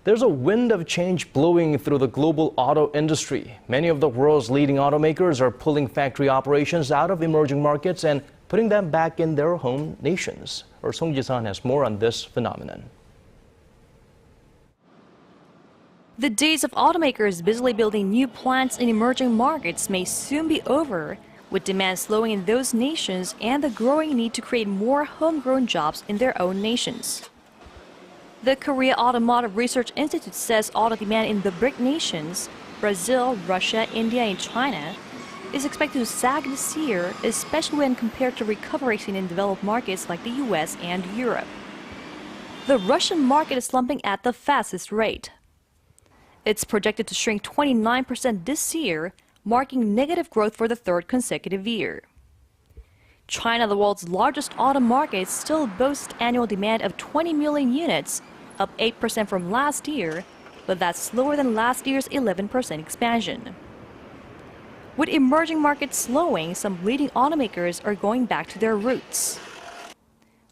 There's a wind of change blowing through the global auto industry. Many of the world's leading automakers are pulling factory operations out of emerging markets and putting them back in their home nations. Our Song Ji-san has more on this phenomenon. The days of automakers busily building new plants in emerging markets may soon be over, with demand slowing in those nations and the growing need to create more homegrown jobs in their own nations. The Korea Automotive Research Institute says auto demand in the BRIC nations, Brazil, Russia, India, and China, is expected to sag this year, especially when compared to recovery seen in developed markets like the US and Europe. The Russian market is slumping at the fastest rate. It's projected to shrink 29% this year, marking negative growth for the third consecutive year. China, the world's largest auto market, still boasts annual demand of 20 million units, up 8% from last year, but that's slower than last year's 11% expansion. With emerging markets slowing, some leading automakers are going back to their roots.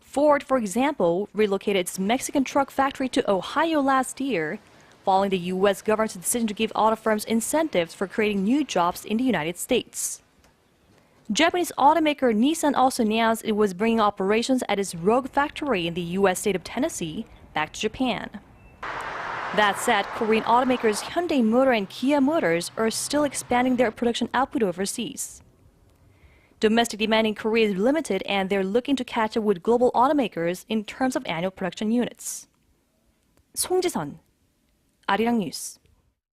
Ford, for example, relocated its Mexican truck factory to Ohio last year, following the U.S. government's decision to give auto firms incentives for creating new jobs in the United States. Japanese automaker Nissan also announced it was bringing operations at its Rogue factory in the U.S. state of Tennessee back to Japan. That said, Korean automakers Hyundai Motor and Kia Motors are still expanding their production output overseas. Domestic demand in Korea is limited, and they're looking to catch up with global automakers in terms of annual production units. Song Ji-sun, Arirang News.